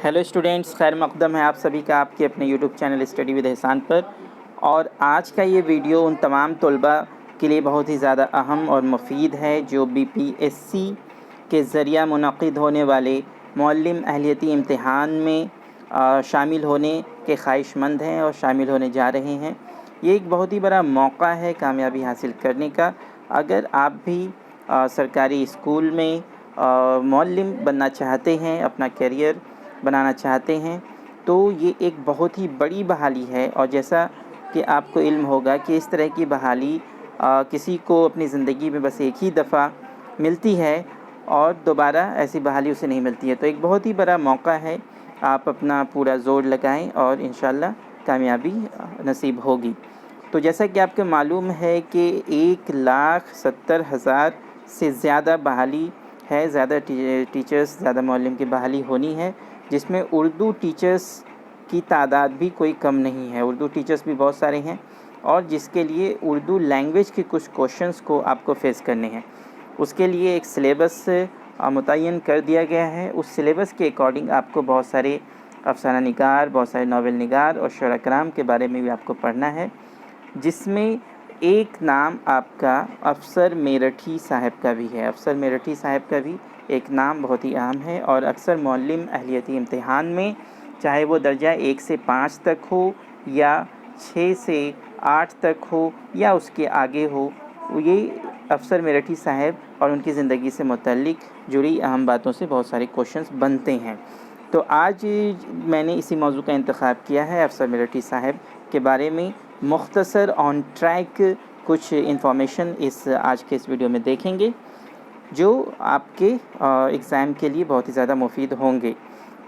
Hello students, खैर मकदम है आप सभी का आपके अपने यूट्यूब चैनल स्टडी विद एहसान पर। और आज का ये वीडियो उन तमाम तलबा के लिए बहुत ही ज़्यादा अहम और मुफीद है जो बीपीएससी के ज़रिया मुनक़िद होने वाले मुअल्लिम अहलियती इम्तिहान में शामिल होने के ख्वाहिशमंद हैं और शामिल होने जा रहे हैं। ये एक बहुत ही बड़ा मौका है कामयाबी हासिल करने का। अगर आप भी सरकारी स्कूल में मुअल्लिम बनना चाहते हैं, अपना करियर बनाना चाहते हैं, तो ये एक बहुत ही बड़ी बहाली है। और जैसा कि आपको इल्म होगा कि इस तरह की बहाली किसी को अपनी ज़िंदगी में बस एक ही दफ़ा मिलती है और दोबारा ऐसी बहाली उसे नहीं मिलती है। तो एक बहुत ही बड़ा मौका है, आप अपना पूरा ज़ोर लगाएं और इंशाअल्लाह कामयाबी नसीब होगी। तो जैसा कि आपको मालूम है कि 1,70,000 से ज़्यादा बहाली है, ज़्यादा टीचर्स, ज़्यादा मुअल्लिम की बहाली होनी है, जिसमें उर्दू टीचर्स की तादाद भी कोई कम नहीं है। उर्दू टीचर्स भी बहुत सारे हैं और जिसके लिए उर्दू लैंग्वेज के कुछ क्वेश्चंस को आपको फेस करने हैं। उसके लिए एक सिलेबस मुतय्यन कर दिया गया है। उस सिलेबस के अकॉर्डिंग आपको बहुत सारे अफसाना निगार, बहुत सारे नावल निगार और शुरा कराम के बारे में भी आपको पढ़ना है, जिसमें एक नाम आपका अफसर मेरठी साहब का भी है। अफसर मेरठी साहब का भी एक नाम बहुत ही अहम है और अक्सर मुअल्लिम अहलियती इम्तिहान में, चाहे वो दर्जा 1 से 5 तक हो या 6 से 8 तक हो या उसके आगे हो, ये अफसर मेरठी साहब और उनकी ज़िंदगी से मुतल्लिक जुड़ी अहम बातों से बहुत सारे क्वेश्चंस बनते हैं। तो आज मैंने इसी मौजू का इंतखाब किया है, अफसर मेरठी साहब के बारे में मुख्तसर ऑन ट्रैक कुछ इन्फॉर्मेशन इस आज के इस वीडियो में देखेंगे, जो आपके एग्ज़ाम के लिए बहुत ही ज़्यादा मुफीद होंगे।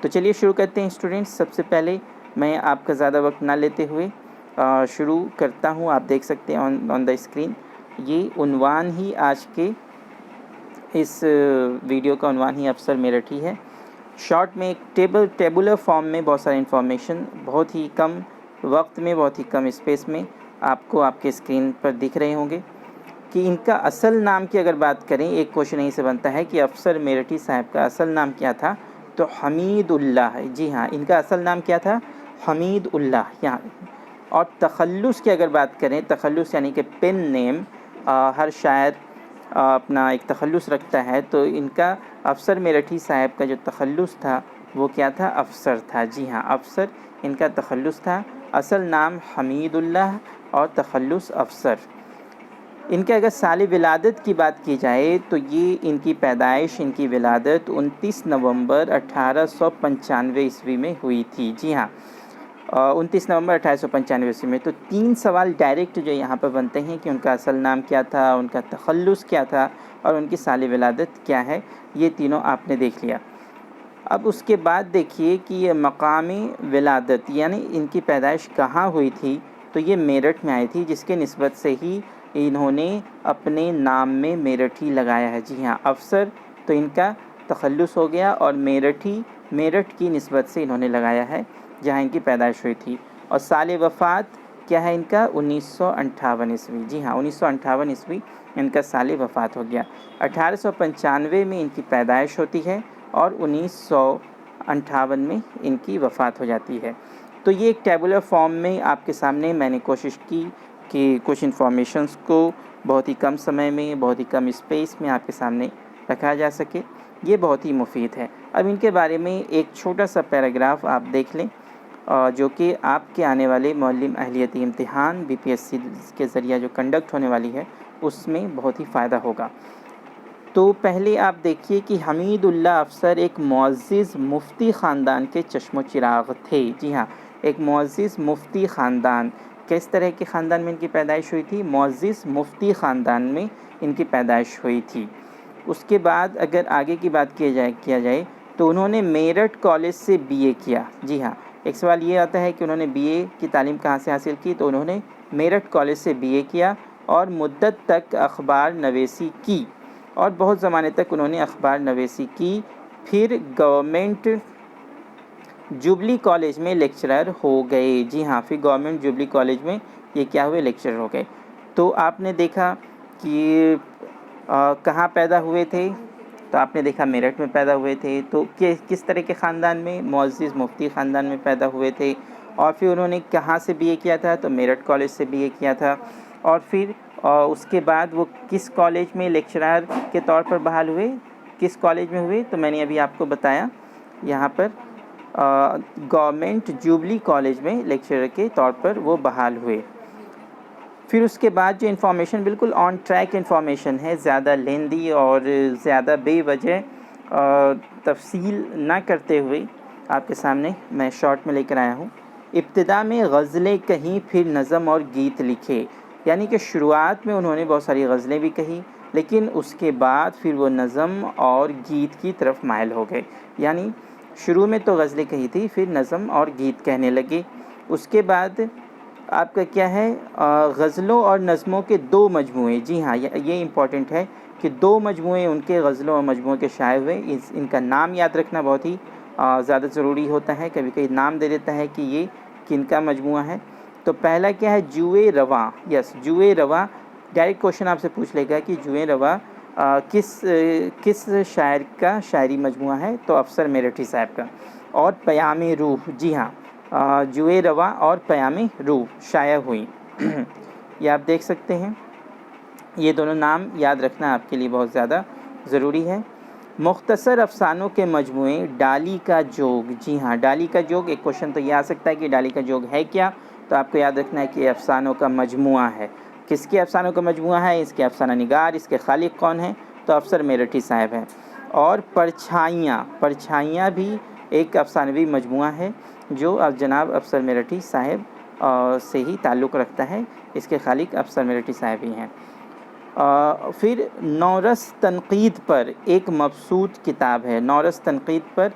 तो चलिए शुरू करते हैं स्टूडेंट्स। सबसे पहले मैं आपका ज़्यादा वक्त ना लेते हुए शुरू करता हूँ। आप देख सकते हैं ऑन द स्क्रीन, ये उन्वान ही आज के इस वीडियो का उन्वान ही अफसर मेरठी है। शॉर्ट में एक टेबुलर फॉर्म में बहुत सारी इन्फॉर्मेशन बहुत ही कम वक्त में, बहुत ही कम स्पेस में आपको आपके स्क्रीन पर दिख रहे होंगे। कि इनका असल नाम की अगर बात करें, एक क्वेश्चन यहीं से बनता है कि अफसर मेरठी साहब का असल नाम क्या था, तो हमीदुल्लाह है। जी हाँ, इनका असल नाम क्या था? हमीदुल्लाह। यहाँ और तखल्लुस की अगर बात करें, तखल्लुस यानी कि पेन नेम, हर शायर अपना एक तखल्लुस रखता है, तो इनका अफसर मेरठी साहब का जो तखल्लुस था वो क्या था? अफसर था। जी हाँ, अफसर इनका तखल्लुस था। असल नाम हमीदुल्लाह और तखल्लुस अफसर। इनके अगर साल विलादत की बात की जाए तो ये इनकी पैदाइश, इनकी विलादत 29 नवंबर 1895 ईस्वी में हुई थी। जी हाँ, 29 नवंबर 1895 ईस्वी में। तो 3 सवाल डायरेक्ट जो यहाँ पर बनते हैं कि उनका असल नाम क्या था, उनका तखल्लुस क्या था और उनकी साल विलादत क्या है। ये तीनों आपने देख लिया। अब उसके बाद देखिए कि ये मकामी विलादत यानी इनकी पैदाइश कहाँ हुई थी, तो ये मेरठ में आई थी, जिसके निस्बत से ही इन्होंने अपने नाम में मेरठी लगाया है। जी हाँ, अफसर तो इनका तखल्लुस हो गया और मेरठी मेरठ की निस्बत से इन्होंने लगाया है जहाँ इनकी पैदाइश हुई थी। और साल वफ़ात क्या है इनका? 1958 ईस्वी। जी हाँ, 1958 ईस्वी इनका साल वफ़ात हो गया। 1895 में इनकी पैदाइश होती है और 1958 में इनकी वफ़ात हो जाती है। तो ये एक टेबुलर फॉर्म में आपके सामने मैंने कोशिश की कि कुछ इन्फॉर्मेशंस को बहुत ही कम समय में, बहुत ही कम स्पेस में आपके सामने रखा जा सके। ये बहुत ही मुफीद है। अब इनके बारे में एक छोटा सा पैराग्राफ आप देख लें, जो कि आपके आने वाले मुअल्लिम अहलियती इम्तिहान बीपीएससी के ज़रिया जो कंडक्ट होने वाली है उसमें बहुत ही फ़ायदा होगा। तो पहले आप देखिए कि हमीदुल्लाह अफसर एक मुअज़्ज़िज़ मुफ्ती ख़ानदान के चश्मो चिराग थे। जी हाँ, एक मुअज़्ज़िज़ मुफ्ती ख़ानदान। किस तरह के ख़ानदान में इनकी पैदाइश हुई थी? मुअज़्ज़िज़ मुफ्ती ख़ानदान में इनकी पैदाइश हुई थी। उसके बाद अगर आगे की बात किया जाए तो उन्होंने मेरठ कॉलेज से बीए किया। जी हाँ, एक सवाल ये आता है कि उन्होंने बीए की तालीम कहाँ से हासिल की, तो उन्होंने मेरठ कॉलेज से बीए किया और मुद्दत तक अखबार नवेसी की और बहुत ज़माने तक उन्होंने अखबार नवेसी की। फिर गवर्नमेंट जुबली कॉलेज में लेक्चरर हो गए। जी हाँ, फिर गवर्नमेंट जुबली कॉलेज में ये क्या हुए? लेक्चरर हो गए। तो आपने देखा कि कहाँ पैदा हुए थे? تو آپ نے دیکھا میرٹھ میں پیدا ہوئے تھے، تو کس طرح کے خاندان میں؟ معزز مفتی خاندان میں پیدا ہوئے تھے، اور پھر انہوں نے کہاں سے بی اے کیا تھا؟ تو میرٹھ کالج سے بی اے کیا تھا، اور پھر اس کے بعد وہ کس کالج میں لیکچرر کے طور پر بحال ہوئے؟ کس کالج میں ہوئے؟ تو میں نے ابھی آپ کو بتایا یہاں پر گورنمنٹ جوبلی کالج میں لیکچرر کے طور پر وہ بحال ہوئے۔ پھر اس کے بعد جو انفارمیشن بالکل آن ٹریک انفارمیشن ہے، زیادہ لیندی اور زیادہ بے وجہ تفصیل نہ کرتے ہوئے آپ کے سامنے میں شارٹ میں لے کر آیا ہوں۔ ابتدا میں غزلیں کہیں، پھر نظم اور گیت لکھے، یعنی کہ شروعات میں انہوں نے بہت ساری غزلیں بھی کہیں، لیکن اس کے بعد پھر وہ نظم اور گیت کی طرف مائل ہو گئے، یعنی شروع میں تو غزلیں کہی تھی، پھر نظم اور گیت کہنے لگے۔ اس کے بعد آپ کا کیا ہے، غزلوں اور نظموں کے 2 مجموعے، جی ہاں یہ امپورٹنٹ ہے کہ 2 مجموعے ان کے غزلوں اور مجموعوں کے شائع ہوئے۔ ان کا نام یاد رکھنا بہت ہی زیادہ ضروری ہوتا ہے، کبھی کبھی نام دے دیتا ہے کہ یہ کن کا مجموعہ ہے۔ تو پہلا کیا ہے، جوئے رواں، جوئے رواں، ڈائریکٹ کوشچن آپ سے پوچھ لے گا کہ جوئے رواں کس شاعر کا شاعری مجموعہ ہے؟ تو افسر میرٹھی صاحب کا۔ اور پیام روح، جی ہاں جوئے رواں اور پیام روح شائع ہوئی۔ یہ آپ دیکھ سکتے ہیں، یہ دونوں نام یاد رکھنا آپ کے لیے بہت زیادہ ضروری ہے۔ مختصر افسانوں کے مجموعے ڈالی کا جوگ، جی ہاں ڈالی کا جوگ، ایک کوشچن تو یہ آ سکتا ہے کہ ڈالی کا جوگ ہے کیا؟ تو آپ کو یاد رکھنا ہے کہ یہ افسانوں کا مجموعہ ہے۔ کس کے افسانوں کا مجموعہ ہے؟ اس کے افسانہ نگار، اس کے خالق کون ہیں؟ تو افسر میرٹھی صاحب ہیں۔ اور پرچھائیاں بھی ایک افسانوی مجموعہ ہے جو جناب افسر میرٹھی صاحب سے ہی تعلق رکھتا ہے، اس کے خالق افسر میرٹھی صاحب ہی ہیں۔ پھر نورس تنقید پر ایک مبسوط کتاب ہے، نورس تنقید پر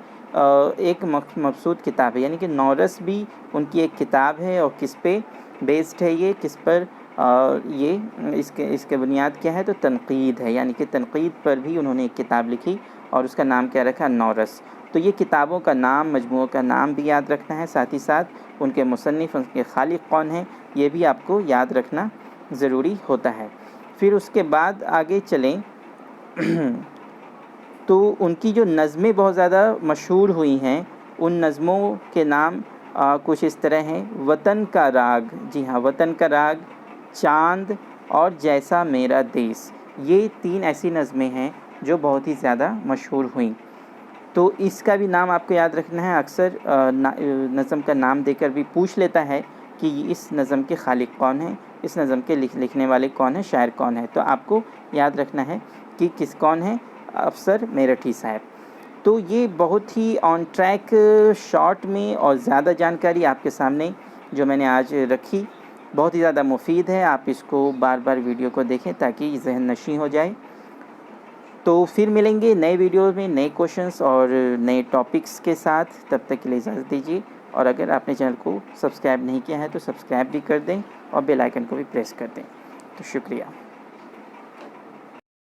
ایک مبسوط کتاب ہے، یعنی کہ نورس بھی ان کی ایک کتاب ہے، اور کس پہ بیسڈ ہے یہ، کس پر یہ اس کے بنیاد کیا ہے؟ تو تنقید ہے، یعنی کہ تنقید پر بھی انہوں نے ایک کتاب لکھی اور اس کا نام کیا رکھا؟ نورس۔ تو یہ کتابوں کا نام، مجموعوں کا نام بھی یاد رکھنا ہے، ساتھ ہی ساتھ ان کے مصنف، ان کے خالق کون ہیں، یہ بھی آپ کو یاد رکھنا ضروری ہوتا ہے۔ پھر اس کے بعد آگے چلیں تو ان کی جو نظمیں بہت زیادہ مشہور ہوئی ہیں، ان نظموں کے نام کچھ اس طرح ہیں: وطن کا راگ، جی ہاں وطن کا راگ، چاند اور جیسا میرا دیس، یہ 3 ایسی نظمیں ہیں جو بہت ہی زیادہ مشہور ہوئیں۔ تو اس کا بھی نام آپ کو یاد رکھنا ہے، اکثر نظم کا نام دے کر بھی پوچھ لیتا ہے کہ اس نظم کے خالق کون ہیں، اس نظم کے لکھنے والے کون ہیں، شاعر کون ہے، تو آپ کو یاد رکھنا ہے کہ کون ہے؟ افسر میرٹھی صاحب۔ تو یہ بہت ہی آن ٹریک شارٹ میں اور زیادہ جانکاری آپ کے سامنے جو میں نے آج رکھی، بہت ہی زیادہ مفید ہے، آپ اس کو بار بار ویڈیو کو دیکھیں تاکہ ذہن نشیں ہو جائے۔ تو پھر ملیں گے نئے ویڈیوز میں نئے کوشچنس اور نئے ٹاپکس کے ساتھ، تب تک کے لیے اجازت دیجیے، اور اگر آپ نے چینل کو سبسکرائب نہیں کیا ہے تو سبسکرائب بھی کر دیں اور بیل آئیکن کو بھی پریس کر دیں۔ تو شکریہ۔